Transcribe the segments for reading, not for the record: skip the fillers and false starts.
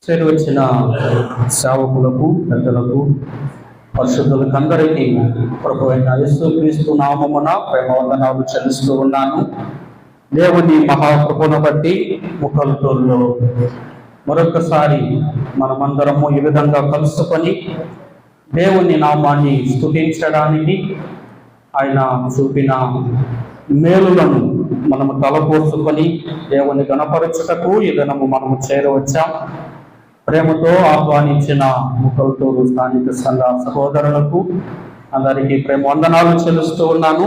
వచ్చిన సేవకులకు, పెద్దలకు, పరిశుద్ధులకు అందరికీ ప్రభువైన యేసుక్రీస్తు నామమున ప్రేమవందనాలు చెల్లిస్తూ ఉన్నాను. దేవుని మహాకృపను బట్టి ముఖంలో మరొకసారి మనమందరము ఈ విధంగా కలుసుకొని దేవుని నామాన్ని స్తుతించడానికి, ఆయన చూపిన మేలులను మనము తలపోసుకొని దేవుని గణపరచుటకు ఈ దినము మనము చేరవచ్చాం. ప్రేమతో ఆహ్వానించిన ముఖల్తూరు స్థానిక సంఘ సహోదరులకు అందరికీ ప్రేమ వందనాలు చెల్లిస్తూ ఉన్నాను.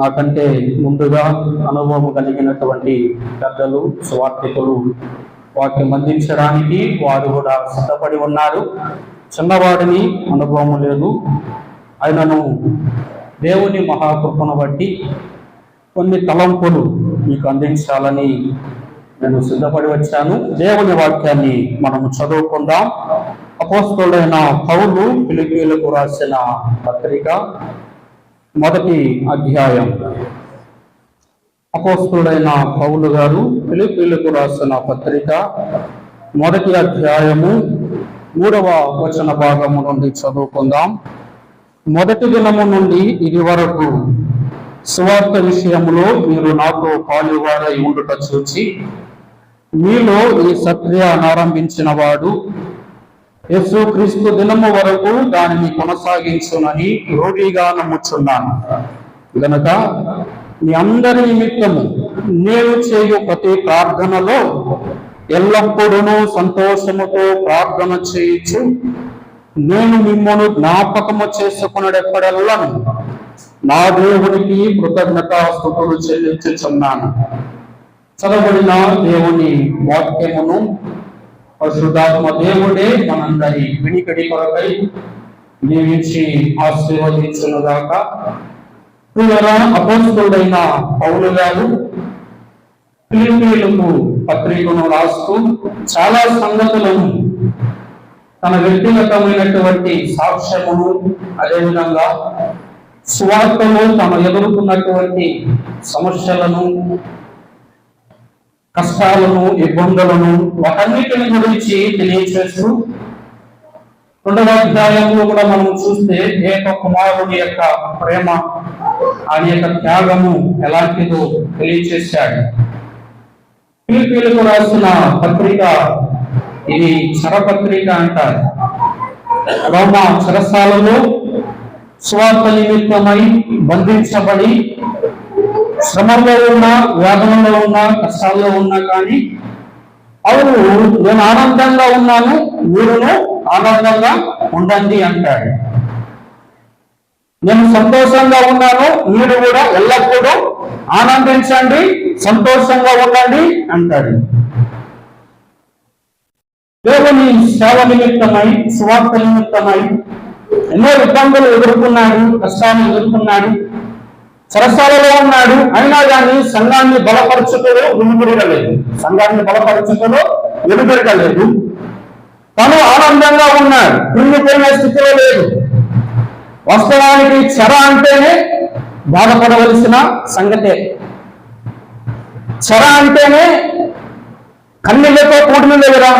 నాకంటే ముందుగా అనుభవం కలిగినటువంటి పెద్దలు, సువార్థికులు వాక్యం అందించడానికి వారు కూడా సిద్ధపడి ఉన్నారు. చిన్నవాడిని అనుభవం లేదు, ఆయనను దేవుని మహాకృపను బట్టి కొన్ని తలంపులు మీకు అందించాలని నేను సిద్ధపడి వచ్చాను. దేవుని వాక్యాన్ని మనము చదువుకుందాం. అపోస్తలుడైన పౌలు ఫిలిప్పీయులకు రాసిన పత్రిక 1వ అధ్యాయం. అపోస్తలుడైన పౌలు గారు ఫిలిప్పీయులకు రాసిన పత్రిక 1వ అధ్యాయము 3వ వచన భాగము నుండి చదువుకుందాం. మొదటి దినము నుండి ఇది వరకు సువార్త విషయంలో మీరు నాతో పాలువారై ఉండుట చూచి మీలో ఈ సత్క్రియను ఆరంభించిన వాడు యేసుక్రీస్తు దినము వరకు దానిని కొనసాగించునని రూఢిగా నమ్ముచున్నాను. గనక మీ అందరి నిమిత్తము నేను చేయు ప్రతి ప్రార్థనలో ఎల్లప్పుడూ సంతోషముతో ప్రార్థన చేయొచ్చు నేను మిమ్మల్ని జ్ఞాపకము చేసుకున్నడెక్కడల్లా నా దేవునికి కృతజ్ఞతాస్తుతులు చెల్లించుచున్నాను. చదవబడిన దేవుని వాక్యమును పరిశుద్ధాత్మ దేవుడే మనందరి వినికిడి కొరకై దీవించి ఆశీర్వదించునుగాక. ప్రియరా, అపోస్తలుడైన పౌలు గారు ఫిలిప్పీయులకు పత్రికను రాస్తూ చాలా సంగతులను తన వ్యక్తిగతమైనటువంటి సాక్ష్యమును, అదేవిధంగా సువార్తలో తమ ఎదుర్కొన్నటువంటి సమస్యలను, కష్టాలను, ఇబ్బందులను వాటన్నిటిని గురించి తెలియచేస్తూ 2వ అధ్యాయంలో కూడా మనం చూస్తే ఏక కుమారుని యొక్క ప్రేమ, ఆయన యొక్క త్యాగము ఎలాంటిదో తెలియచేశాడు. ఫిలిప్పీయులకు రాసిన పత్రిక ఇది చెరపత్రిక అంటారు. రోమా చెరసాలలో స్వార్థ నిమిత్తమై బంధించబడి శ్రమలో ఉన్న, వేదనలో ఉన్న, కష్టాల్లో ఉన్నా కానీ అవును నేను ఆనందంగా ఉన్నాను, మీరును ఆనందంగా ఉండండి అంటాడు. నేను సంతోషంగా ఉన్నాను, మీరు కూడా ఎల్లప్పుడూ ఆనందించండి, సంతోషంగా ఉండండి అంటాడు. దేవుని సేవ నిమిత్తమై, సువార్త నిమిత్తమై ఎన్నో ఇబ్బందులు ఎదుర్కొన్నాడు, కష్టాలు ఎదుర్కొన్నాడు, చెరసాలలో ఉన్నాడు. అయినా కానీ సంఘాన్ని బలపరచుటలో వెనుదిరగలేదు. తను ఆనందంగా ఉన్నాడు, కృంగిపోయిన స్థితిలో లేదు. వాస్తవానికి చెర అంటేనే బాధపడవలసిన సంగతే. చెర అంటేనే కన్నీళ్లతో కూడినదే కదా.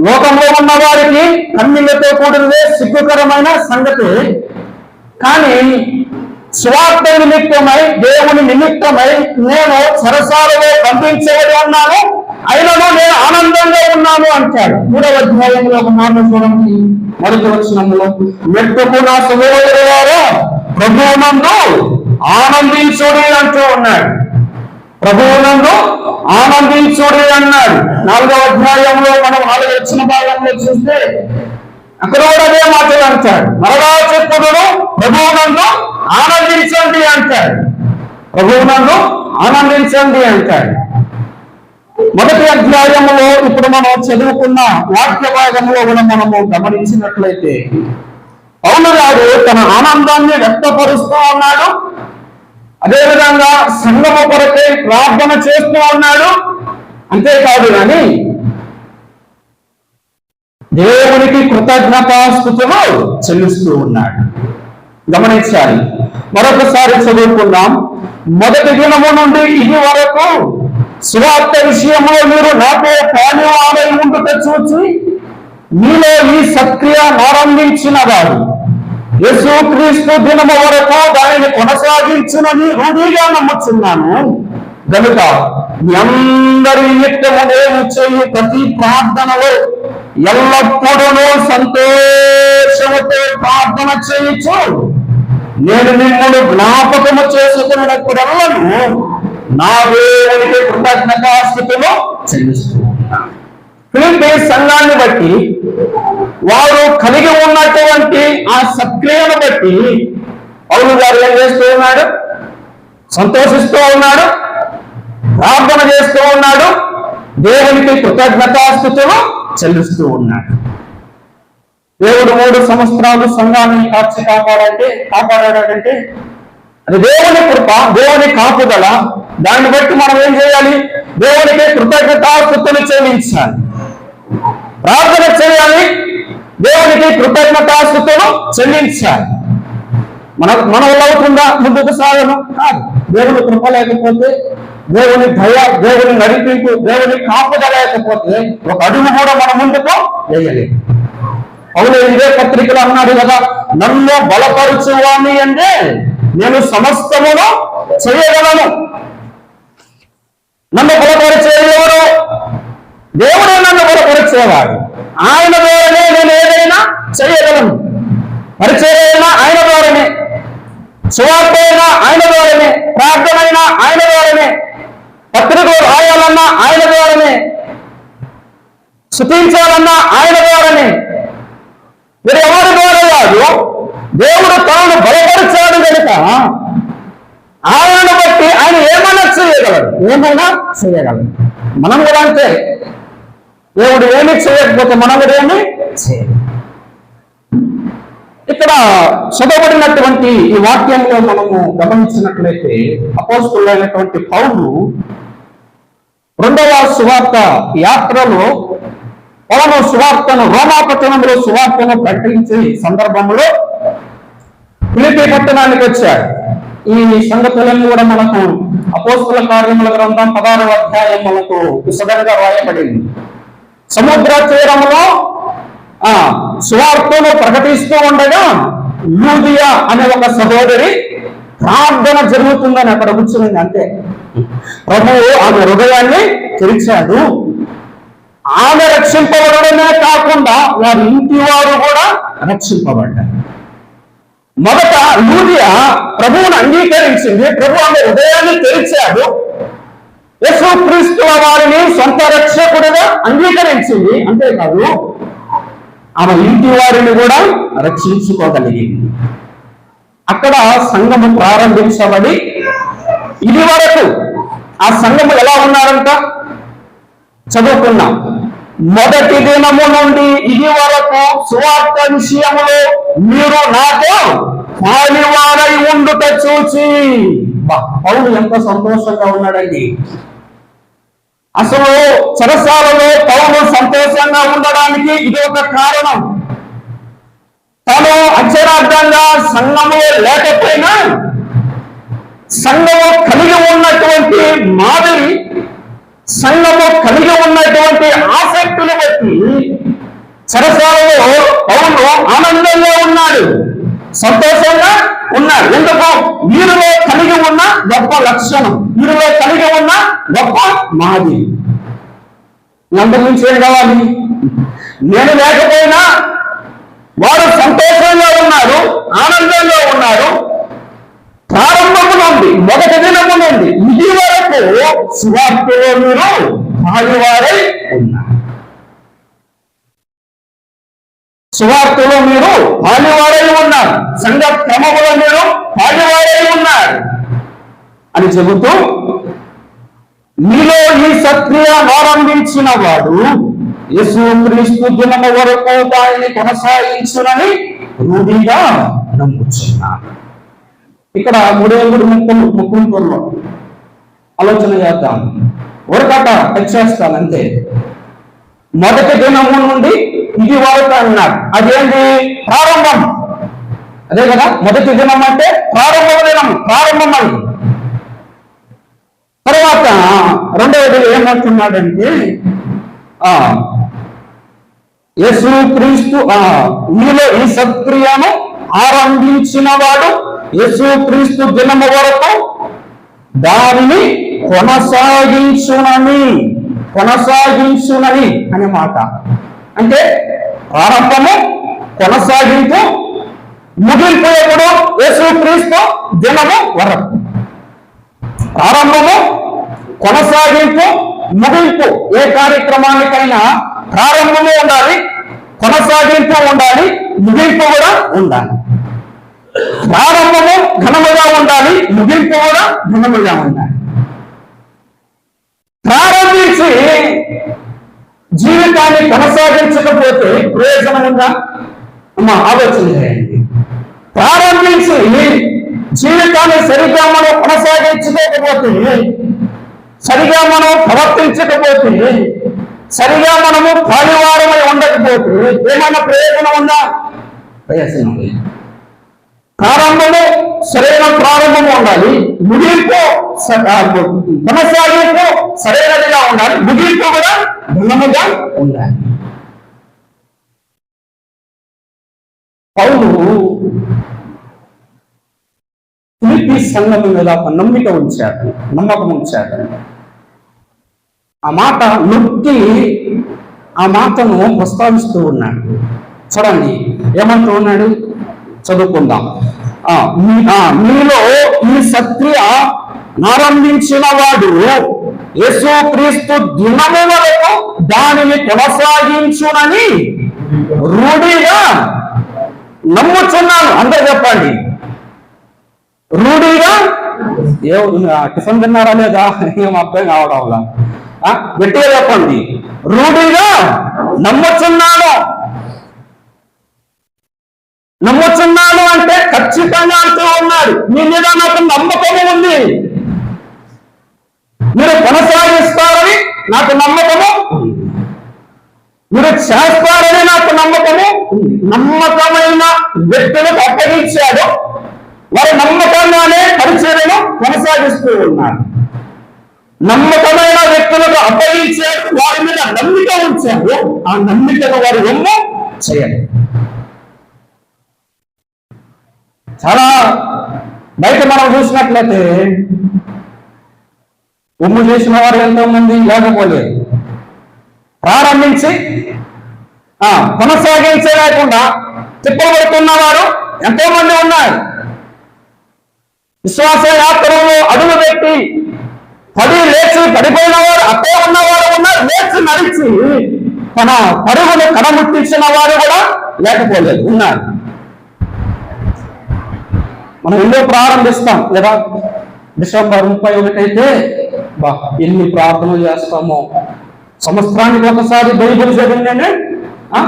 లోకంలో ఉన్న వారికి కన్నీళ్లతో కూడినదే సిగ్గుకరమైన సంగతి. కానీ స్వార్థ నిమిత్తమై, దేవుని నిమిత్తమై నేను చెరసాలలో బంధించబడి ఉన్నాను, అయినను నేను ఆనందంగా ఉన్నాను అంటాడు. 3వ అధ్యాయంలో ఒక మాట చూడండి, 1వ వచనంలో మెట్టుకు నా సహోదరులారా ప్రభువునందు ఆనందించుడి అంటూ ఉన్నాడు. ప్రభువునందు ఆనందించుడి అన్నాడు. 4వ అధ్యాయంలో మనం 4వ వచన భాగంలో చూస్తే అక్కడ కూడా అదే మాటలు అంటాడు. మరలా చెప్పుదును ప్రభువునందు ఆనందించండి అంటాడు. ప్రభువునందు ఆనందించండి అంటాడు. 1వ అధ్యాయంలో ఇప్పుడు మనం చదువుకున్న వాక్య భాగంలో కూడా మనము గమనించినట్లయితే పౌలు గారు తన ఆనందాన్ని వ్యక్తపరుస్తూ ఉన్నాడు. అదేవిధంగా సంఘము కొరకై ప్రార్థన చేస్తూ ఉన్నాడు. అంతేకాదు కానీ దేవునికి కృతజ్ఞతాస్తుతులు చెల్లిస్తూ ఉన్నాడు. గమనించాలి. మరొకసారి చదువుకుందాం. మొదటి దినము నుండి ఇది వరకు సువార్త విషయంలో మీరు నాతో పాలువారై ఉండుట చూచి మీలో ఈ సత్క్రియ ఆరంభించిన వాడు యేసుక్రీస్తు దినము వరకు దానిని కొనసాగించునని రూఢిగా నమ్ముచున్నాను గనుక మీ అందరి నిమిత్తము నేను చేయు ప్రతి ప్రార్థనలో ఎల్లప్పుడూ సంతోషముతో ప్రార్థన చేయొచ్చు నేను మిమ్మల్ని జ్ఞాపకము చేసుకున్నప్పుడల్లను నా దేవునికి కృతజ్ఞతాస్తుతులు చెల్లిస్తూ ఉన్నాను. ఫిలిప్పీ సంఘాన్ని బట్టి వారు కలిగి ఉన్నటువంటి ఆ సత్క్రియను బట్టి పౌలు గారు ఏం చేస్తూ ఉన్నాడు? సంతోషిస్తూ ఉన్నాడు, ప్రార్థన చేస్తూ ఉన్నాడు, దేవునికి కృతజ్ఞతాస్తుతులు చెల్లిస్తూ ఉన్నాడు. దేవుడు 3 సంవత్సరాలు సంఘాన్ని కాపాడాడంటే అది దేవుని కృప, దేవుని కాపుదల. దాన్ని బట్టి మనం ఏం చేయాలి? దేవునికి కృతజ్ఞతాస్తుతులు చెల్లించాలి, ప్రార్థన చేయాలి, దేవునికి కృతజ్ఞతాస్తుతులు చెల్లించాలి. మన వల్ల అవుతుందా ముందుకు సాగను? కాదు. దేవుని కృప లేకపోతే, దేవుని దయ, దేవుని నడిపింపు, దేవుని కాపుదల లేకపోతే ఒక అడుగు కూడా మన ముందుకు వేయలేదు. పౌలు ఇదే పత్రికలు అన్నాడు కదా, నన్ను బలపరచువాణి అంటే నేను సమస్తమును చేయగలను. నన్ను బలపరిచేవాడు దేవుడే, నన్ను బలపరిచేవాడు. ఆయన ద్వారానే నేను ఏదైనా చేయగలను. పరిచయం ఆయన ద్వారానే, సువార్త అయినా ఆయన ద్వారానే, ప్రార్థన అయినా ఆయన ద్వారానే, పత్రికలు రాయాలన్నా ఆయన ద్వారానే, స్తుతించాలన్నా ఆయన ద్వారానే. మీరు ఎవరి ద్వారా కాదు, దేవుడు తాను బలపరిచాడు కనుక ఆయనను బట్టి ఆయన ఏమైనా చేయగలడు. మనం కూడా అంతే. దేవుడు ఏమి చేయకపోతే మనం కూడా ఏమి చేయాలి. ఇక్కడ చదవబడినటువంటి ఈ వాక్యంలో మనము గమనించినట్లయితే అపోస్తలుడైనటువంటి పౌలు 2వ సువార్త యాత్రలో పౌలు సువార్తను రోమాపట్టణంలో సువార్తను ప్రకటించే సందర్భంలో ఫిలిప్పీ పట్టణానికి వచ్చాడు. ఈ సంగతులన్నీ కూడా మనకు అపోస్తల కార్యముల గ్రంథం 16వ అధ్యాయం మనకు విశదంగా రాయబడింది. సముద్ర తీరంలో సువార్తను ప్రకటిస్తూ ఉండగా లూదియా అనే ఒక సహోదరి ప్రార్థన జరుగుతుందని అక్కడ కూర్చుంది. అంతే, ప్రభువు ఆమె హృదయాన్ని తెరిచాడు. ఆమె రక్షింపబడమే కాకుండా వారి ఇంటి వారు కూడా రక్షింపబడ్డారు. మొదట లూదియా ప్రభువును అంగీకరించింది. ప్రభు ఆమె హృదయాన్ని తెరిచాడు. యేసుక్రీస్తు వారిని సొంత రక్షకుడిగా అంగీకరించింది. అంతేకాదు ఆమె ఇంటి వారిని కూడా రక్షించుకోగలిగింది. అక్కడ సంఘము ప్రారంభించబడి ఇది వరకు ఆ సంఘము ఎలా ఉన్నారంట చదువుకున్నాం. మొదటి దినము నుండి ఇది వరకు సువార్త విషయములో మీరు నాతో పాలివారై ఉండుట చూచి. పౌలు ఎంత సంతోషంగా ఉన్నాడండి. అసలు చెరసాలలో పౌలు సంతోషంగా ఉండడానికి ఇది ఒక కారణం. తాను అక్షరార్థంగా సంఘము లేకపోయినా సంఘము కలిగి ఉన్నటువంటి మాదిరి, సంఘము కలిగి ఉన్నటువంటి ఆసక్తులు బట్టి చెరసాలలో పౌలు ఆనందంగా ఉన్నాడు, సంతోషంగా ఉన్నాడు. ఎందుకు? వీరిలో కలిగి ఉన్న గొప్ప లక్షణం, వీరిలో కలిగి ఉన్న గొప్ప మాదిరి. అందరి నుంచి ఏం కావాలి? నేను లేకపోయినా వారు సంతోషంగా ఉన్నారు, ఆనందంగా ఉన్నారు. ప్రారంభము నుండి, మొదటి దినము నుండి ఇది వరకు సువార్తలో మీరు పాలువారై ఉన్నారు. సువార్తలో మీరు పాలువారై ఉన్నారు, సంఘ క్రమములో మీరు పాలువారై ఉన్నారు అని చెబుతూ, మీలో ఈ సత్క్రియ ఆరంభించిన వాడు యేసుక్రీస్తు దినము వరకు దానిని కొనసాగించునని రూఢిగా నమ్ముచున్నాను. ఇక్కడ 3 ఆలోచన చేద్దాం. ఒకట టచ్ చేస్తాను అంతే. మొదటి దినము నుండి ఇది వరకు అన్నాడు. అదేంటి? ప్రారంభం. అదే కదా, మొదటి దినం అంటే ప్రారంభ దినం, ప్రారంభం అని. తర్వాత రెండవది ఏమంటున్నాడంటే యేసుక్రీస్తు మీలో ఈ సత్క్రియను ఆరంభించిన వాడు యేసుక్రీస్తు దినము వరకు దానిని కొనసాగించునని అనే మాట. అంటే ప్రారంభము, కొనసాగింపు, ముగింపు ఎప్పుడు? యేసుక్రీస్తు దినము వరకు. ప్రారంభము, కొనసాగింపు, ముగింపు. ఏ కార్యక్రమానికైనా ప్రారంభము ఉండాలి, కొనసాగింపు ఉండాలి, ముగింపు కూడా ఉండాలి. ప్రారంభము ఘనముగా ఉండాలి, ముగింపు కూడా ఘనముగా ఉండాలి. ప్రారంభించి జీవితాన్ని కొనసాగించకపోతే ప్రయోజనం ఉందా? ఆలోచన చేయండి. ప్రారంభించి జీవితాన్ని సరిగా మనం కొనసాగించుకోకపోతే, సరిగా మనం ప్రవర్తించకపోతే, సరిగా మనము పాలివారమై ఉండకపోతే ఏమైనా ప్రయోజనం ఉందా? ప్రయోజనం లేదు. ప్రారంభము సరైన ప్రారంభము ఉండాలి, ముగింపు కొనసాగింపు సరైనదిగా ఉండాలి, ముగింపు కూడా భిన్నముగా ఉండాలి. పౌలు ఫిలిప్పీ సంఘం మీద ఒక నమ్మకం ఉంచాడు. ఆ మాట నొక్కి ఆ మాటను ప్రస్తావిస్తూ ఉన్నాడు. చూడండి ఏమంటూ ఉన్నాడు, చదువుకుందాం. మీలో ఈ సత్క్రియ ఆరంభించిన వాడు యేసుక్రీస్తు దినము వరకు దానిని కొనసాగించునని రూఢిగా నమ్ముచున్నాను. అందరూ చెప్పండి, రూఢిగా. టిఫిన్ తిన్నారా లేదా? ఏం అర్థం కావడం. గట్టిగా చెప్పండి, రూఢిగా నమ్ముచున్నాను. నమ్ముచున్నాను అంటే ఖచ్చితంగా అంటూ ఉన్నాడు, మీ మీద నాకు నమ్మకము ఉంది, మీరు కొనసాగిస్తారని నాకు నమ్మకము ఉంది, మీరు చేస్తారని నాకు నమ్మకము ఉంది. నమ్మకమైన వ్యక్తులకు అప్పగించాడు, వారి నమ్మకంగానే పరిచర్యను కొనసాగిస్తూ ఉన్నారు. నమ్మకమైన వ్యక్తులకు అప్పగించాడు, వారి మీద నమ్మిక ఉంచాడు, ఆ నమ్మికను వారు ఒమ్ము చేయాలి. చాలా బయట మనం చూసినట్లయితే ఒమ్ము చేసిన వారు ఎంతో మంది లేకపోలేదు. ప్రారంభించి కొనసాగించలేకుండా తిప్పబడుతున్న వారు ఎంతో మంది ఉన్నారు. విశ్వాస యాత్రలో అడుగు పెట్టి లేచి పడిపోయిన వారు అట్టే ఉన్నవారు ఉన్నారు, లేచి నడిచి తన పరుగును కడముట్టించిన వారు కూడా లేకపోలేదు, ఉన్నారు. మనం ఎన్నో ప్రారంభిస్తాం లేదా, డిసెంబర్ 31 అయితే ఎన్ని ప్రార్థనలు చేస్తామో, సంవత్సరానికి ఒకసారి బైబిల్ చదివిందంటే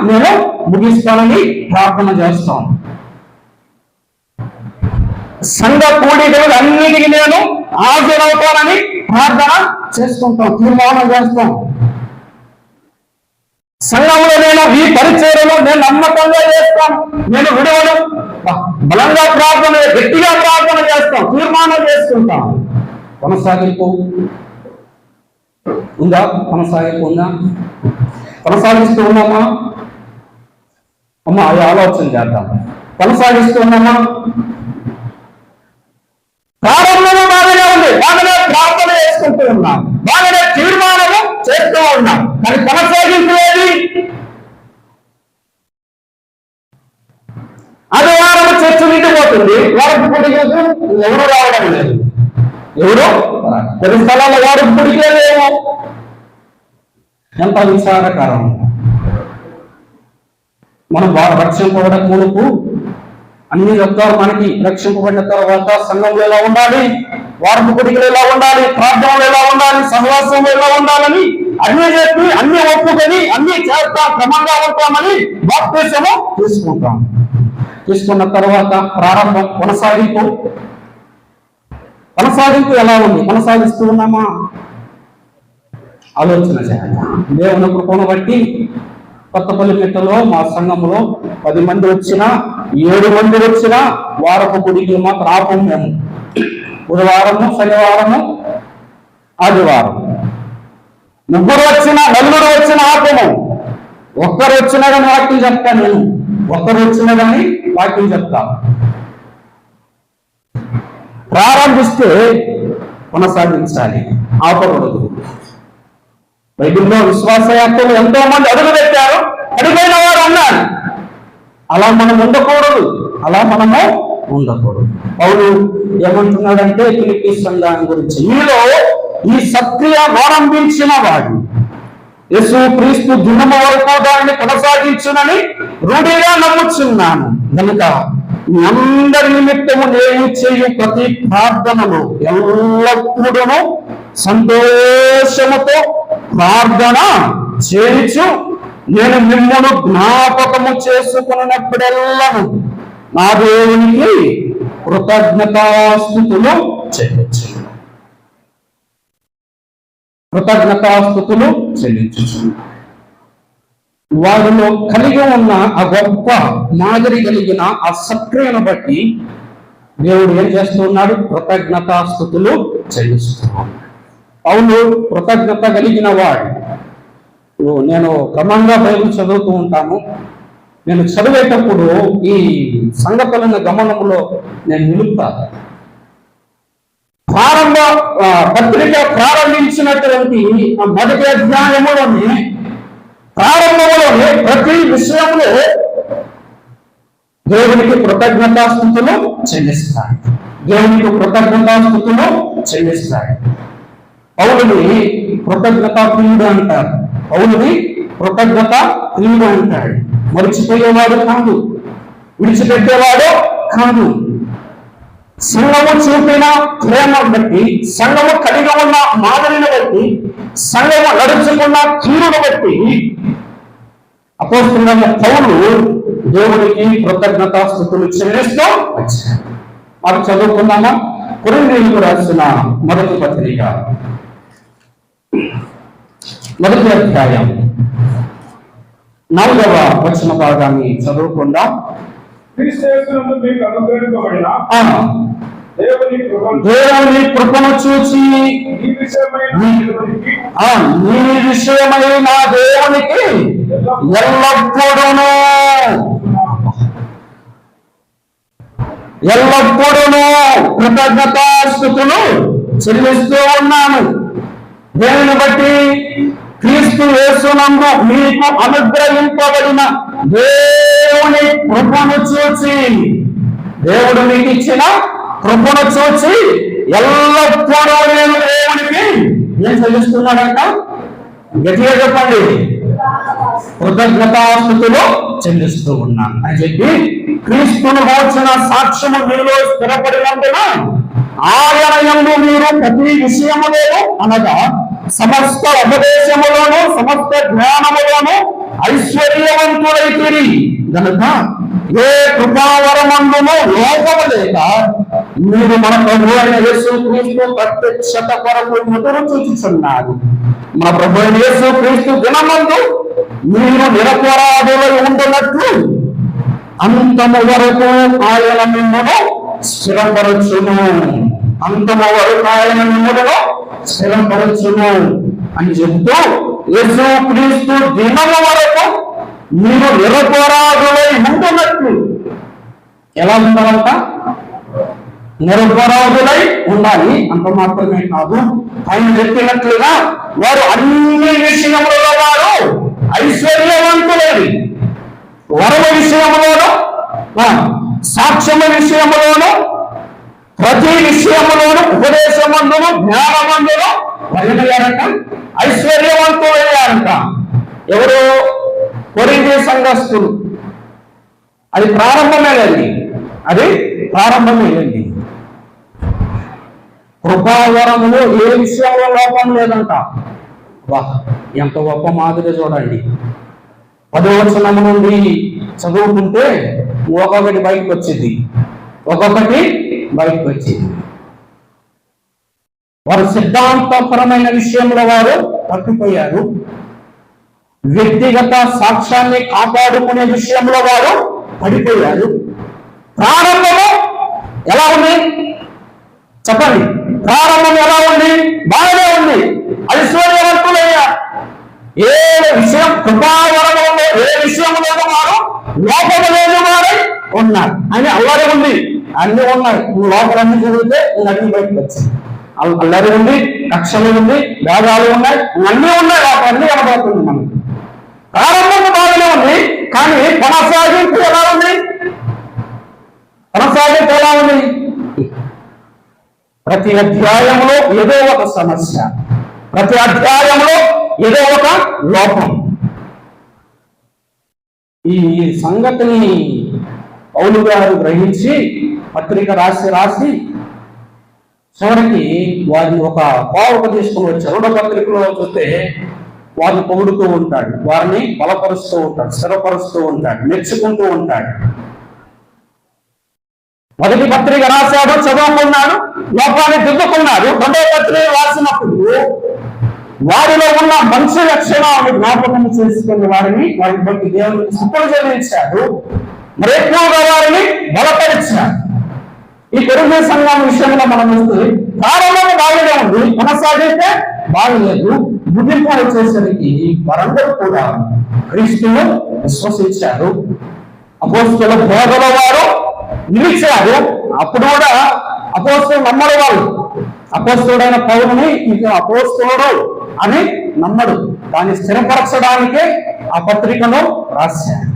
నేను ముగిస్తానని ప్రార్థన చేస్తాం. సంఘ కూడికలు అన్నిటికీ నేను హాజరవుతానని ప్రార్థన చేసుకుంటాం, తీర్మానం చేస్తాం. సంఘంలో నేను ఈ పరిచర్యలో నేను నమ్మకంగా చేస్తాను, నేను విడవను, బలంగా ప్రార్థన, గట్టిగా ప్రార్థన చేస్తాం, తీర్మానం చేసుకుంటాం. కొనసాగింపు ఉందా? కొనసాగింపు ఉందా? కొనసాగిస్తూ ఉన్నామా? అది ఆలోచన చేద్దాం. కొనసాగిస్తూ ఉన్నామా? ప్రారంభంలో బాగానే ఉంది, బాగానే ప్రార్థన చేసుకుంటూ ఉన్నాం, బాగానే తీర్మానము చేస్తూ ఉన్నాం, కానీ కొనసాగింపు ఏది? అది వారం చర్చ నిండిపోతుంది, వారికి పుడికేదు, ఎవరు రావడం లేదు. ఎవరు కొన్ని స్థలాల్లో వారికి పుడికేదేమో. ఎంత విచారకరం. మనం రక్షింపబడే మునుపు అన్ని చెప్తారు మనకి. రక్షింపబడిన తర్వాత సంఘంలో ఎలా ఉండాలి, వారపు కొడుకులు ఎలా ఉండాలి, ప్రార్థనలు ఎలా ఉండాలి, సహవాసంలో ఎలా ఉండాలని అన్ని చెప్పి అన్ని ఒప్పుకొని అన్ని చేస్తాం, క్రమంగా ఉంటామని బాప్తిసము తీసుకుంటాం. తీసుకున్న తర్వాత ప్రారంభం, కొనసాగింపు ఎలా ఉంది? కొనసాగిస్తూ ఉన్నామా? ఆలోచన చేయాలి. దేవుని కృపను బట్టి కొత్తపల్లిమెట్టలో మా సంఘంలో 10 మంది వచ్చినా 7 మంది వచ్చినా వారపు గుడికి మాకు రాపం. మేము బుధవారము, శనివారము, ఆదివారం 3 వచ్చినా 4 వచ్చిన ఆపము. ఒక్కరు వచ్చినా కానీ వాక్యం చెప్తాను నేను, ఒక్కరు వచ్చినా కానీ వాక్యం చెప్తా. ప్రారంభిస్తే కొనసాగించాలి, ఆపకూడదు. బైబిల్లో విశ్వాస యాత్రలు ఎంతో మంది అడుగు పెట్టారు, అడిగిన వారు అన్నారు. అలా మనం ఉండకూడదు, అలా మనము ఉండకూడదు. పౌలు ఏమంటున్నాడంటే ఫిలిప్పీ సంఘాన్ని గురించి, మీలో ఈ సత్క్రియ ఆరంభించిన వాడు యేసు క్రీస్తు దినము వరకు దాన్ని కొనసాగించునని రూఢిగా నమ్ముచున్నాను కనుక మీ అందరి నిమిత్తము నేను చేయు ప్రతి ప్రార్థనలు ఎల్లప్పుడూ సంతోషముతో ప్రార్థన చేయించు నేను మిమ్మల్ని జ్ఞాపకము చేసుకున్నప్పుడెల్లను నా దేవునికి కృతజ్ఞతాస్తుతులు చెల్లించు, కృతజ్ఞతాస్తుతులు చెల్లించు. వారిలో కలిగి ఉన్న ఆ గొప్ప మాదిరి కలిగిన ఆ సక్రియను బట్టి దేవుడు ఏం చేస్తున్నాడు? కృతజ్ఞతాస్తుతులు చెల్లిస్తున్నాడు. అవును, కృతజ్ఞత కలిగిన వాడు. నేను క్రమంగా బైబిల్ చదువుతూ ఉంటాను. నేను చదివేటప్పుడు ఈ సంగతులను గమనంలో నేను నిలుపుతాను. పత్రిక ప్రారంభించినటువంటి మొదటి అధ్యాయములోని ప్రారంభంలోనే ప్రతి విషయంలో దేవునికి కృతజ్ఞతాస్తుతులు చెల్లిస్తాడు, దేవునికి కృతజ్ఞతాస్తుతులు చెల్లిస్తాడు. పౌలుని కృతజ్ఞతా ప్రియుడు అంటారు, పౌలుని కృతజ్ఞత ప్రియుడు అంటాడు. మరిచిపోయేవాడు కాదు, విడిచిపెట్టేవాడు కాదు. సంఘము చూపిన ప్రేమ బట్టి, సంఘము కలిగి ఉన్న మాదిరిని బట్టి, సంఘము నడుచుకున్న తీరును బట్టి అపోస్తలుడైన పౌలు దేవునికి కృతజ్ఞతాస్తుతులు చెల్లిస్తూ వచ్చాడు. అది చదువుకున్నామా? కొరింథీయులకు రాసిన మొదటి పత్రిక 1వ అధ్యాయం 4వ వచన భాగాన్ని చదువుకుందాం. దేవుని కృపను చూచి నీ విషయమై నా దేవునికి ఎల్లప్పుడూ కృతజ్ఞతాస్తుతులు చెల్లిస్తూ ఉన్నాను. దేవుని బట్టి క్రీస్తు యేసునందు మీకు అనుగ్రహింపబడిన దేవుని కృపను చూచి, దేవుడు మీకు ఇచ్చిన కృపను చూచి ఎల్లప్పుడూ నేను దేవునికి ఏం చెల్లిస్తున్నాడంట? గట్టిగా చెప్పండి, కృతజ్ఞతాస్తుతులు చెల్లిస్తూ ఉన్నాను అని చెప్పి, క్రీస్తును వచ్చిన సాక్ష్యము మీలో స్థిరపడినందున ఆయన యందు మీరు ప్రతి విషయములోను అనగా సమస్త ఉపదేశములోను సమస్త జ్ఞానములోను ఐశ్వర్యవంతులైతిరి గనుక ఏ కృపావరమందును లోపము లేక మీరు మన ప్రభు అయిన యేసు క్రీస్తు ప్రత్యక్షత కొరకు ఎదురు చూచుచున్నారు. మన ప్రభు అయిన యేసు క్రీస్తు దినమందు మీరు నిరపరాధులై ఉండునట్లు అంతము వరకు ఆయన మిమ్మను స్థిరపరచును, అంతము వరకు ఆయన మిమ్మను స్థిరపరచును అని చెబుతూ, యేసు క్రీస్తు దినము వరకు మీరు నిరపరాధులై ఉండునట్లు. ఎలా ఉండాలంట? నిరపరాధులై ఉండాలి. అంత మాత్రమే కాదు, ఆయన చెప్పినట్లుగా వారు అన్ని విషయములలో వారు ఐశ్వర్యవంతులేని, వరమ విషయములోను సాక్ష్యము విషయములోను ప్రతి విషయములోను ఉపదేశమందును జ్ఞానమందును వదిలేయారంట, ఐశ్వర్యవంతులయ్యారంట. ఎవరు? కొరింథీ సంఘస్థులు. అది ప్రారంభమేనండి, అది ప్రారంభమేనండి. కృపావరములో ఏ విషయంలో లోపం లేదంట. వా, ఎంత గొప్ప మాదిరి చూడండి. 10వ వచనం నుండి చదువుకుంటే ఒక్కొక్కటి బయటకు వచ్చింది, ఒక్కొక్కటి బయటకు వచ్చింది. వారు సిద్ధాంతపరమైన విషయంలో వారు తప్పిపోయారు. వ్యక్తిగత సాక్ష్యాన్ని కాపాడుకునే విషయంలో వారు పడిపోయారు. ప్రారంభము ఎలా ఉంది చెప్పండి? ప్రారంభం ఎలా ఉంది? బాగానే ఉంది, ఐశ్వర్యవంతులయ్యారు. ఏ విషయం కృపావరంలో ఏ విషయంలో వారు లోపల లేని వారై ఉన్నారు అని అల్లరి ఉంది, అన్ని ఉన్నాయి. నువ్వు లోపలన్నీ చదివితే అన్ని బయటకు వచ్చాయి. అల్లరి ఉంది, కక్షలు ఉంది, భేదాలు ఉన్నాయి, అన్నీ ఉన్నాయి. లోపల అన్ని కనబడుతుంది మనకు. ప్రారంభం బాగానే ఉంది, కానీ కొనసాగింపు ఎలా ఉంది? కొనసాగింపు ఎలా ఉంది? ప్రతి అధ్యాయంలో ఏదో ఒక సమస్య, ప్రతి అధ్యాయంలో ఏదో ఒక లోపం. ఈ సంగతిని పౌలు గారు గ్రహించి పత్రిక రాసి చివరికి వారిని ఒక కోవకు తీసుకుని వచ్చారు. 2వ పత్రికలో చూస్తే వారిని పొగుడుతూ ఉంటాడు, వారిని బలపరుస్తూ ఉంటాడు, స్థిరపరుస్తూ ఉంటాడు, మెచ్చుకుంటూ ఉంటాడు. మొదటి పత్రిక రాశాడు, చదువుకున్నాడు, లోపాన్ని దిద్దుకున్నాడు. 2వ పత్రిక రాసినప్పుడు వారిలో ఉన్న మంచి లక్షణాలను జ్ఞాపకం చేసుకుని వారిని బట్టి దేవునికి స్తుతులు చెల్లించాడు. మరి ఎక్కువగా వారిని బలపరిచాడు. ఈ కొరింథీ సంఘం విషయంలో మనం చూస్తే ప్రారంభం బాగానే ఉంది, కొనసాగితే బాగలేదు. ముగింపు వచ్చేసరికి వారందరూ కూడా క్రీస్తును విశ్వసించారు. అపోస్తలుల బోధల వారు నిలిచారు. అప్పుడు కూడా అపోస్తలులు నమ్మరు. వాళ్ళు అపోస్తలుడైన పౌలుని ఇక అపోస్తలుడు అని నమ్మడు. దాన్ని స్థిరపరచడానికే ఆ పత్రికను రాశారు.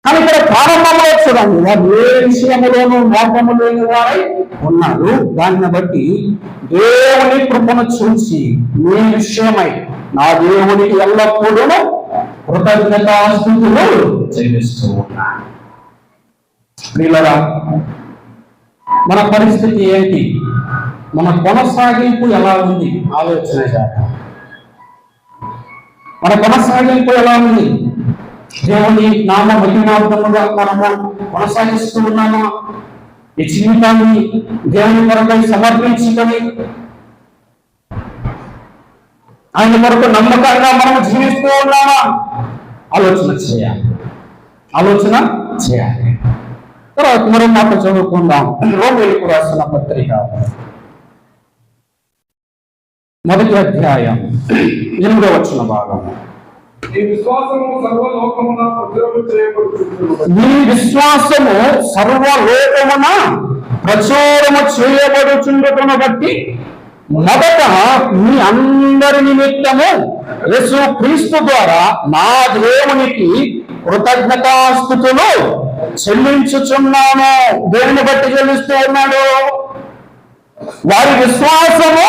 కానీ ఇక్కడ ప్రారంభంలో చూడండి, వారు ఏ విషయంలోనూ లోపము లేని వారై ఉన్నారు. దాన్ని బట్టి దేవుని కృపను చూసి మీ విషయమై నా దేవునికి ఎల్లప్పుడూ కృతజ్ఞతాస్తుతులు చెల్లిస్తూ ఉన్నాను. ప్రియులారా, మన పరిస్థితి ఏంటి? మన కొనసాగింపు ఎలా ఉంది? ఆలోచన చేద్దాం. మన కొనసాగింపు ఎలా ఉంది? దేవుని నామ మహిమార్థముగా మనము కొనసాగిస్తూ ఉన్నామా? ఈ జీవితాన్ని దేవుని కొరకై సమర్పించుకొని ఆయన కొరకు నమ్మకంగా మనం జీవిస్తూ ఉన్నామా? ఆలోచన చేయాలి. తర్వాత మరో మాట చదువుకుందాం. రోమీయులకు రాసిన పత్రిక 1వ అధ్యాయం 8వ వచన భాగం. నీ విశ్వాసము సర్వలోకమున ప్రచురము చేయబడుచుండుటను బట్టి మొదట మీ అందరి నిమిత్తము యేసు క్రీస్తు ద్వారా నా దేవునికి కృతజ్ఞతాస్తుతులు చెల్లించుచున్నాను. దేవుని బట్టి చెల్లిస్తూ ఉన్నాడు. వారి విశ్వాసము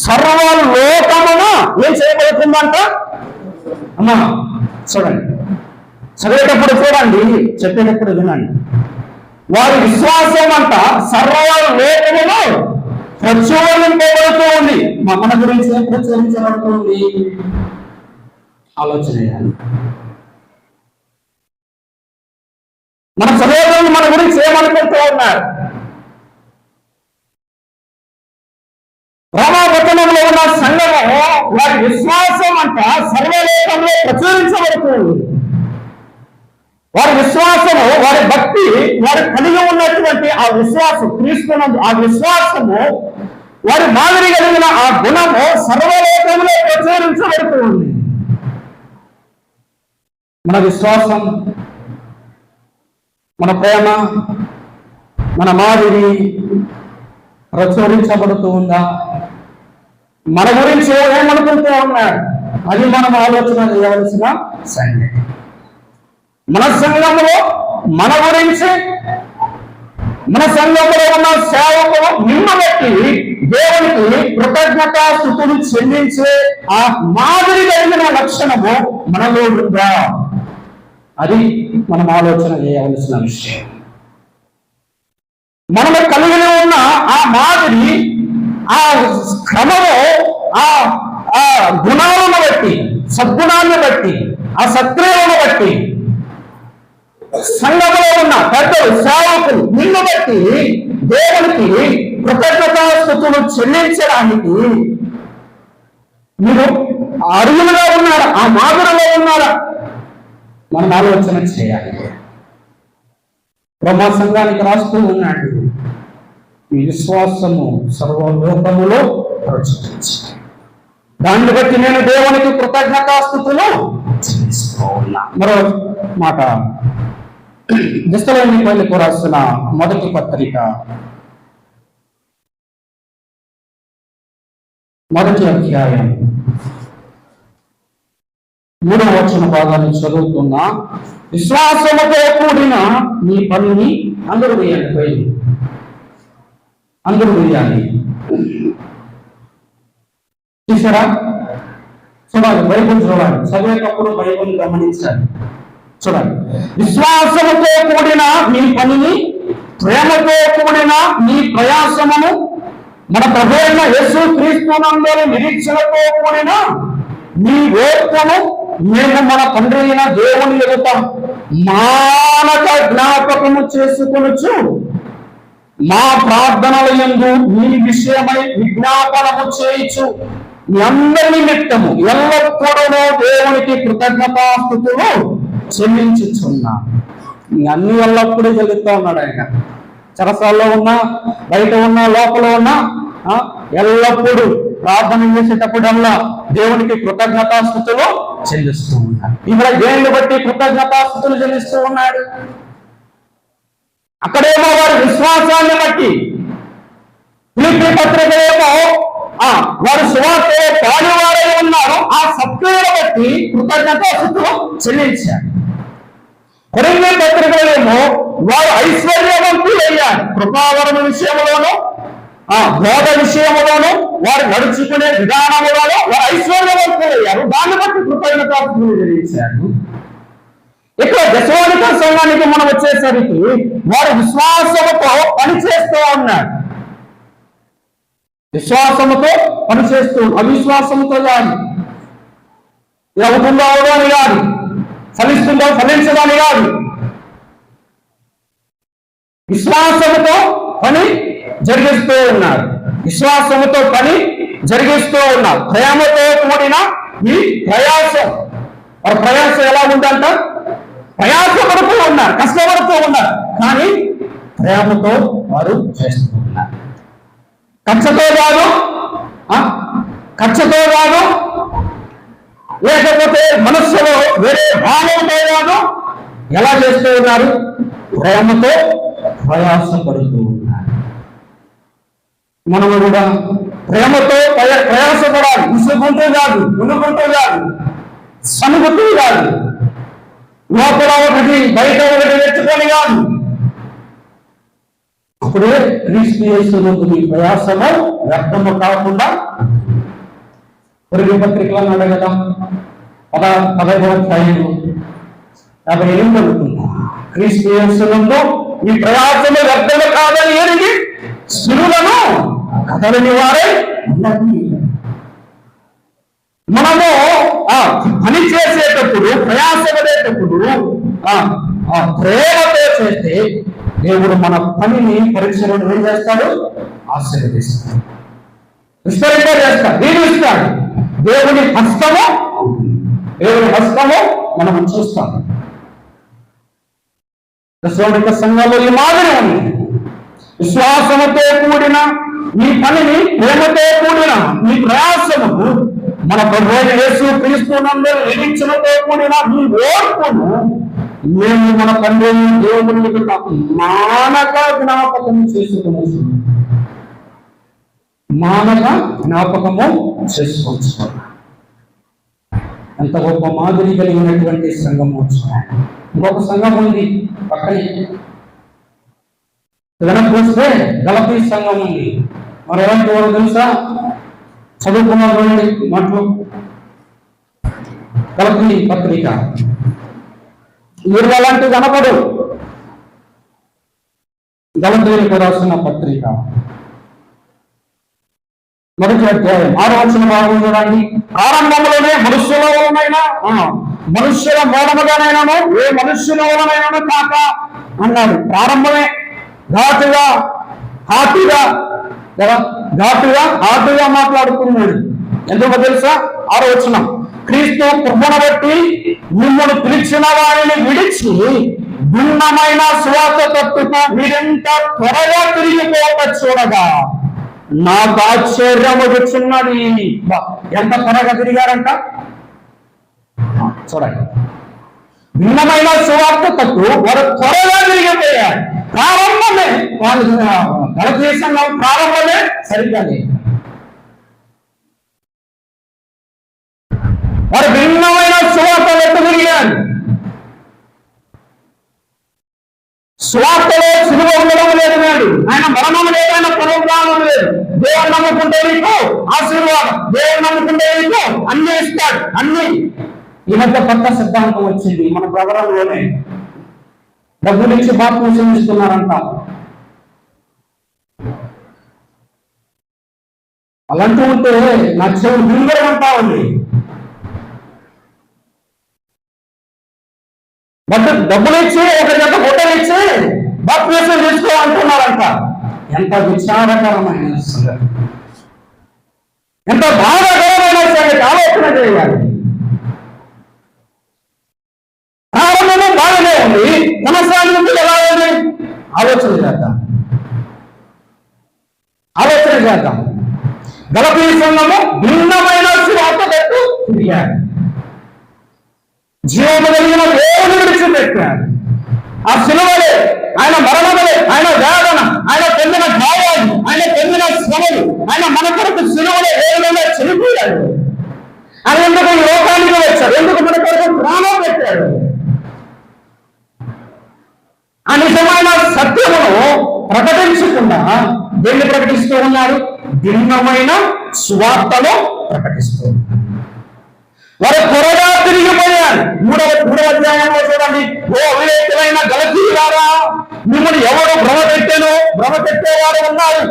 సర్వలోకమున ఏం చేయబడుతుందంట? అమ్మా చూడండి, చదివేటప్పుడు చూడండి, చెప్పేటప్పుడు వినండి. వారి విశ్వాసం అంట సర్వలోకములో ప్రచురింపబడుతూ ఉంది. మన గురించి ఏం ప్రచురించబడుతుంది? ఆలోచన చేయాలి. మన సహోదరులు మన గురించి ఏమనుకుంటూ ఉన్నారు? రోమాపట్టణంలో ఉన్న సంఘము వారి విశ్వాసం అంట సర్వలోకంలో ప్రచురించబడుతుంది. వారి విశ్వాసము, వారి భక్తి, వారి కలిగి ఉన్నటువంటి ఆ విశ్వాసం, క్రీస్తునందు ఆ విశ్వాసము, వారి మాదిరి కలిగిన ఆ గుణము సర్వలోకంలో ప్రచురించబడుతుంది. మన విశ్వాసం, మన ప్రేమ, మన మాదిరి ప్రచురించబడుతూ ఉందా? మన గురించి ఏమనుకుంటూ ఉన్నారు? అది మనం ఆలోచన చేయవలసిన సంగతి. మన సంఘంలో మన గురించి, మన సంఘంలో ఉన్న సేవకులు నిన్ను బట్టి దేవునికి కృతజ్ఞతాస్తుతులు చెల్లించే ఆ మాదిరి కలిగిన లక్షణము మనలో ఉందా? అది మనం ఆలోచన చేయవలసిన విషయం. మనము కలిగి ఉన్న ఆ మాదిరి, ఆ క్రమము, ఆ గుణాలను బట్టి, సద్గుణాన్ని బట్టి, ఆ సత్క్రియలను బట్టి సంఘంలో ఉన్న పెద్దలు, సేవకులు నిన్ను బట్టి దేవునికి కృతజ్ఞతాస్తుతులు చెల్లించడానికి మీరు అర్హులుగా ఉన్నారా? ఆ మాదిరిలో ఉన్నారా? మనం ఆలోచన చేయాలి. బ్రహ్మ సంఘానికి రాస్తూ ఉన్నాడు, ఈ విశ్వాసము సర్వలోకములో ప్రచురించాలి. దాన్ని బట్టి నేను దేవునికి కృతజ్ఞతాస్తుతులు చెల్లిస్తూ ఉన్నా. మరో మాట, దశలోనికీయులకు రాసిన మొదటి పత్రిక మొదటి అధ్యాయం 3వ వచన భాగాన్ని చదువుతున్నా. విశ్వాసముతో కూడిన మీ పనిని అందరూ వేయాలి, అందరూ వేయాలి. చూసారా? చూడాలి, బైబుల్ చూడాలి, చదివేటప్పుడు బైబుల్ గమనించాలి. చూడండి, విశ్వాసముతో కూడిన మీ పనిని, ప్రేమతో కూడిన మీ ప్రయాసమును, మన ప్రభువైన యేసుక్రీస్తునందరి నిరీక్షణతో కూడిన మీ ఓర్పును మేము మన తండ్రి అయిన దేవుని ఎదుట మానక జ్ఞాపకము చేసుకొనుచు మా ప్రార్థనల యందు మీ విషయమై విజ్ఞాపనము చేయించు మీ అందరి నిమిత్తము ఎల్లప్పుడూ దేవునికి కృతజ్ఞతాస్తుతులు చెల్లించుచున్నా. మీ అన్ని ఎల్లప్పుడూ చెల్లిస్తా ఉన్నాడు ఆయన. చెరసాల్లో ఉన్నా, బయట ఉన్నా, లోపల ఉన్నా ఎల్లప్పుడూ ప్రార్థన చేసేటప్పుడల్లా దేవునికి కృతజ్ఞతాస్తుతులు చెల్లిస్తూ ఉన్నాడు. ఇక్కడ దేనిని బట్టి కృతజ్ఞతాస్తుతులు చెల్లిస్తూ ఉన్నాడు? అక్కడేమో వారి విశ్వాసాన్ని బట్టి, ఫిలిప్పీ పత్రిక ఏమో వారు సువార్తలో పాలువారై ఉన్నారు, ఆ సత్క్రియను బట్టి కృతజ్ఞతాస్తుతులు చెల్లించారు. కొరింథీ పత్రికలేమో వారు ఐశ్వర్యవంతులయ్యారు, కృపావరణ విషయంలోనూ బోధ విషయంలోనూ వారు నడుచుకునే విధానంలోనూ వారు ఐశ్వర్యవంతులయ్యారు, దాన్ని బట్టి కృతజ్ఞతాస్తుతులు చెల్లించారు. ఇక్కడ దశలోనిక సంఘానికి మనం వచ్చేసరికి వారు విశ్వాసముతో పనిచేస్తూ ఉన్నారు. విశ్వాసముతో పనిచేస్తూ, అవిశ్వాసముతో కాదు, ఇది అవుతుందో అవదో అని కాదు, ఫలిస్తుందో ఫలించదని కాదు, విశ్వాసముతో పని జరిగిస్తూ ఉన్నారు. విశ్వాసముతో పని జరిగిస్తూ ఉన్నారు. ప్రేమతో కూడిన ఈ ప్రయాసం, వారి ప్రయాసం ఎలా ఉందంట? ప్రయాసపడుతూ ఉన్నారు, కష్టపడుతూ ఉన్నారు, కానీ ప్రేమతో వారు చేస్తూ ఉన్నారు. ఖర్చుతో కాదు, లేకపోతే మనస్సులో వేరే భావంతో కాదు, ఎలా చేస్తూ ఉన్నారు? ప్రేమతో ప్రయాసపడుతూ ఉన్నారు. మనము కూడా ప్రేమతో ప్రయాసపడాలి, విసుగుంటూ కాదు, ఉనుకుంటూ కాదు, సనుగుతూ కాదు, లోపల ఒకటి బయట ఒకటి తెచ్చుకొని కాదు. అప్పుడే క్రీస్తు యేసునందు మీ ప్రయాసము వ్యర్థము కాకుండా. కొరింథీ పత్రికలో అన్నాడు కదా, 15వ అధ్యాయం 58 అనుకుంటా, క్రీస్తు యేసునందు మీ ప్రయాసము వ్యర్థము కాదని ఎరిగి స్థిరులను కదలని వారే మనము పని చేసేటప్పుడు, ప్రయాసపడేటప్పుడు ప్రేమతో చేస్తే దేవుడు మన పనిని పరీక్షలో ఏం చేస్తాడు? ఆశీర్వదిస్తాడు, విస్తరింప చేస్తాడు, దీవిస్తాడు. దేవుని హస్తము మనం చూస్తాం. దశలోనిక సంఘంలో ఈ మాదిరి ఉంది. విశ్వాసముతో కూడిన మీ పనిని, ప్రేమతో కూడిన మీ ప్రయాసమును, మన ప్రభువైన యేసుక్రీస్తునందు నిరీక్షణతో కూడిన మీ ఓర్పును మేము మన తండ్రి దేవుని ఎదుట మానక జ్ఞాపకము చేసుకున్నాం. మానక జ్ఞాపకము చేసుకోవచ్చు. ఎంత గొప్ప మాదిరి కలిగినటువంటి సంఘము. ఇంకొక సంఘం ఉంది పక్కనే, వెనక్కి వస్తే గలతీ సంఘం ఉంది. మరి ఎలాంటి వారు తెలుసా? చదువుకున్నారు మాటలు, గలతీ పత్రిక. మీరు అలాంటి కనపడు. గలతీయులకు రాసిన పత్రిక మొదటి అధ్యాయం 6వ వచనం భాగం చూడండి. ఆరంభంలోనే మనుష్యుల వలనైనా, మనుష్యుల మూలముగానైనాను, ఏ మనుష్యుల వలనైనాను కాక అన్నాడు. ప్రారంభమే ఘాటుగా మాట్లాడుతున్నాడు. ఎందుకో తెలుసా? 6వ వచనం, క్రీస్తు కృపను బట్టి మిమ్మల్ని పిలిచిన వారిని విడిచి భిన్నమైన సువార్త తట్టుకు మీరెంత త్వరగా తిరిగిపోక చూడగా నాకు ఆశ్చర్యము వచ్చున్నది. ఎంత త్వరగా తిరిగారంట చూడండి. భిన్నమైన సువార్తకు వారు త్వరగా తిరిగిపోయారు. ప్రారంభమే వాళ్ళు గలతీయ సంఘం ప్రారంభమే సరిగ్గా లేదు. వారు భిన్నమైన సువార్తలకు తిరిగారు. సువార్తలో సిలువ ఉండడం లేదు, నాడు ఆయన మరణం లేదు, ఆయన పునరుద్ధానం లేదు. దేవుడు నమ్ముకుంటే నీకు ఆశీర్వాదం, దేవుడు నమ్ముకుంటే నీకు అన్ని ఇస్తాడు. అన్ని ఈ మధ్య కొత్త సిద్ధాంతం వచ్చింది మన ప్రవరంలోనే. డబ్బులు ఇచ్చి బాప్తిసం ఇస్తున్నారంట. అలాంటి ఉంటే నా చెవులు బిందరం అంటా ఉంది. బట్ డబ్బులు ఇచ్చి ఒక జత హోటల్ ఇచ్చి బాప్తిసం తీసుకోవాలంటున్నారంట. ఎంత విచారకరమైన సంగతి, ఎంత బాధాకరమైన సంగతి ఆలోచన చేయాలి. ప్రారంభంలో బాగానే ఉంది, కొనసాగింపు ఎలా ఉంది ఆలోచన చేద్దాం. గలతీయ సంఘము భిన్నమైన సువార్తకు తిరిగారు. జీవము కలిగిన దేవుని విడిచిపెట్టారు. ఆ సిలువలే, ఆయన మరణములే, ఆయన వేదన, ఆయన పొందిన గాయాలు, ఆయన పొందిన శ్రమలు, ఆయన మన కొరకు సిలువలే ఏ విధంగా చనిపోయాడు. ఆయన ఎందుకు ఈ లోకానికి వచ్చాడు, ఎందుకు మన కొరకు ప్రాణం పెట్టాడు. ఆ నిజమైన సత్యమును ప్రకటించకుండా దేన్ని ప్రకటిస్తూ ఉన్నారు? భిన్నమైన సువార్తను ప్రకటిస్తూ ఉన్నారు. వారు త్వరగా తిరిగిపోయారు. మూడవ అధ్యాయంలో చూడండి. ఓ అవివేకులైన గలతీయులారా, మిమ్మల్ని ఎవరు భ్రమ పెట్టేవారు ఉన్నారు,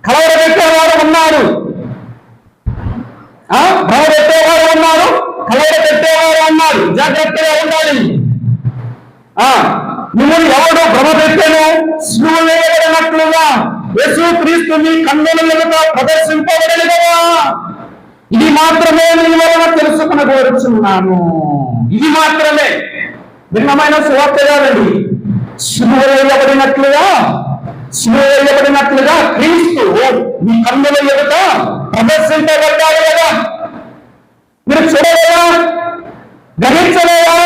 కలవర పెట్టేవారు ఉన్నారు, భ్రమ పెట్టేవారు ఉన్నారు, కలవర పెట్టేవారు ఉన్నారు. జాగ్రత్తగా ఉండాలి. మిమ్మల్ని ఎవడు భ్రమ పెట్టాను? సిలువ వేయబడినట్లుగా యేసు క్రీస్తు మీ కన్నుల ఎదుట ప్రదర్శింపబడను కదా. ఇది మాత్రమే నీ వలన తెలుసుకుని కోరుచున్నాను. ఇది మాత్రమే భిన్నమైన సువార్త కాదండి. సిలువ వేయబడినట్లుగా క్రీస్తు మీ కన్నుల ఎదుట ప్రదర్శింపబడ్డాడు కదా. మీరు చూడలేదా? గ్రహించలేదా?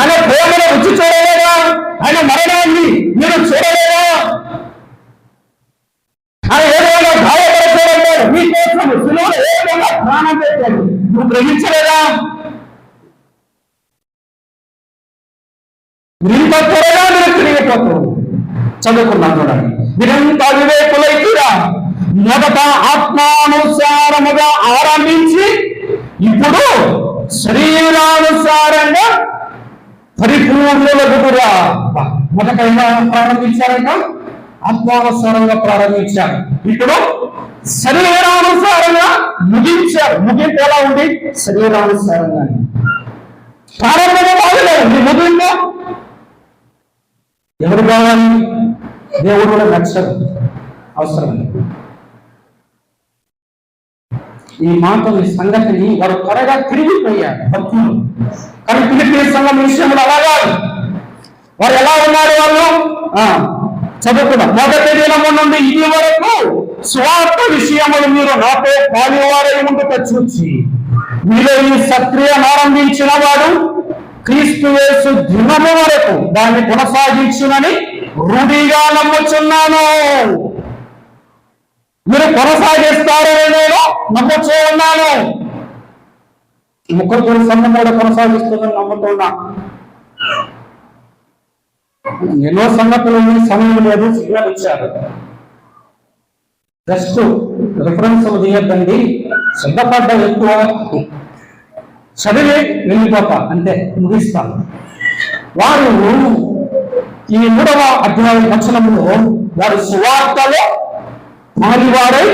ఆయన ప్రేమను రుచి చూడలేదా? ఆయన మరణాన్ని మీరు చూడలేదా? ఆయన ఏ విధంగా గాయపరచాడు మీకోసం సిలువలో ఏ విధంగా ప్రాణం పెట్టాడు నువ్వు గ్రహించలేదా? ఇంత త్వరగా మీరు తిరిగిపోతారు. చదువుకున్నాను చూడండి. మీరంత వివేకులైతురా, మొదట ఆత్మానుసారముగా ఆరంభించి ఇప్పుడు శరీరానుసారంగా పరిపూర్ణులగురా. మొదట ఎలా ప్రారంభించారంట? ఆత్మానుసారంగా ప్రారంభించారు, ఇప్పుడు శరీరానుసారంగా ముగించారు. ముగింపు ఎలా ఉంది? శరీరానుసారంగా. ప్రారంభంలో బాగలేదు, మీ ముగింపు ఎవరు కావాలి? దేవుడు కూడా నచ్చదు, అవసరం. ఈ మాటలు, ఈ సంగతిని వారు త్వరగా తిరిగిపోయారు భక్తులు. కానీ ఫిలిప్పీ సంఘం విషయంలో అలా కాదు. వారు ఎలా ఉన్నారు? వాళ్ళు చదువుకున్నాం. మొదటి దినము నుండి ఇది వరకు స్వార్థ విషయములు మీరు నాతో పాలువారై ఉండుట చూచి మీలో ఈ సక్రియను ఆరంభించిన వాడు క్రీస్తు యేసు దినము వరకు దాన్ని కొనసాగించునని రూఢిగా నమ్ముచున్నాను. మీరు కొనసాగిస్తారని నేను నమ్ముతూ ఉన్నాను. ముఖ్య సంఘం కూడా కొనసాగిస్తుందని నమ్ముతున్నా. ఎన్నో సంగతులు సమయం లేదు, సిగ్నల్ ఇచ్చారు. జస్ట్ రిఫరెన్స్ తీయద్దండి, సిద్ధపడ్డ ఎక్కువ చదివి వెళ్ళిపోతా అంతే, ముగిస్తాను. వారు ఈ 3వ అధ్యాయం వచనంలో వారు సువార్తలో పాలువారై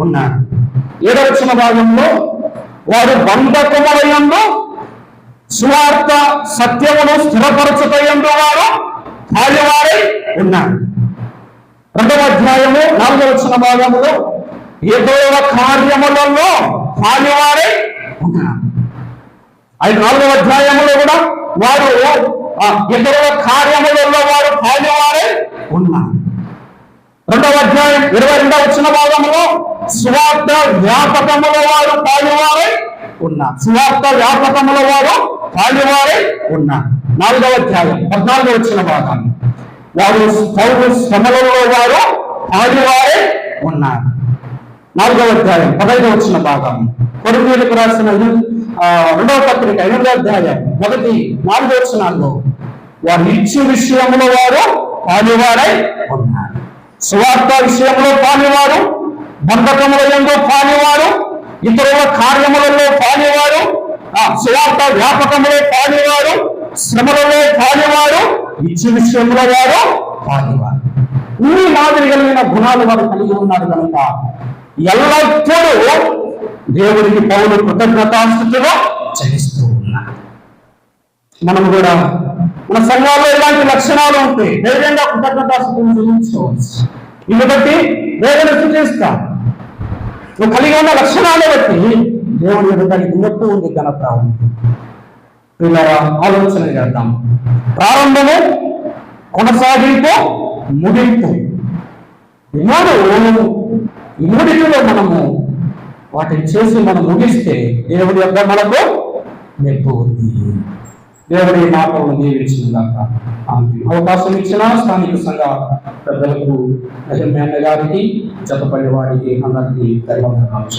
ఉన్నారు. 7వ వచన భాగంలో వారు బంధకములయందు సువార్త సత్యమును స్థిరపరచుటయందు వారు పాలువారై ఉన్నారు. 2వ అధ్యాయము 4వ వచన భాగంలో ఏదైవ కార్యములలో పాలువారై ఉన్నారు. 4వ అధ్యాయంలో కూడా వారు ఇతరుల కార్యములలో వారు పాలువారై ఉన్నారు. 2వ అధ్యాయం 22వ వచన భాగంలో సువార్త వ్యాపకముల వారు పాలువారై ఉన్నారు. సువార్త వ్యాపకముల వారు పాలువారై ఉన్నారు. 4వ అధ్యాయం 14వ వచన భాగాన్ని, వారు పౌరు శ్రమలలో వారు పాలువారై ఉన్నారు. 4వ అధ్యాయం 15వ వచన భాగం, కొరింథీయులకు రాసిన 2వ పత్రిక 8వ అధ్యాయం 1-4 వచనాల్లో వారు ఇచ్చే విషయంలో వారు పాలువారై ఉన్నారు. సువార్త విషయంలో పాలువారు, బంధకముల యందు పాలువారు, ఇతరుల కార్యములలో పాలువారు, సువార్త వ్యాపకములో పాలువారు, శ్రమలలో పాలువారు, ఇచ్చే విషయంలో వారు పాలువారు. ఈ మాదిరి కలిగిన గుణాలు వారు కలిగి ఉన్నారు కనుక ఎల్లప్పుడూ దేవుడికి పౌలు కృతజ్ఞతాస్తుతిలో చెల్లిస్తూ ఉన్నారు. మనం కూడా మన సంఘాల్లో ఇలాంటి లక్షణాలు ఉంటే ధైర్యంగా కృతజ్ఞతాస్తుతిని చెల్లించుకోవచ్చు. ఇవి బట్టి దేవుని స్తుతిస్తాం. నువ్వు కలిగి ఉన్న లక్షణాలు బట్టి దేవుని ఎదుట ఉన్నట్టు ఉంది ఘనత ఉంది. ఇలా ఆలోచన చేద్దాం. ప్రారంభము, కొనసాగింపు, ముగింపు. ఈ మూడిటిలో మనము వాటిని చేసి మనం ముగిస్తే దేవుడి యొక్క మనకు మెప్పు ఉంది. దేవుడి మాటలను దీవించిందాక అవకాశం ఇచ్చిన స్థానిక సంఘ పెద్దలకు, గారికి, జతపల్లి వారికి అందరికీ ధన్యవాదాలు.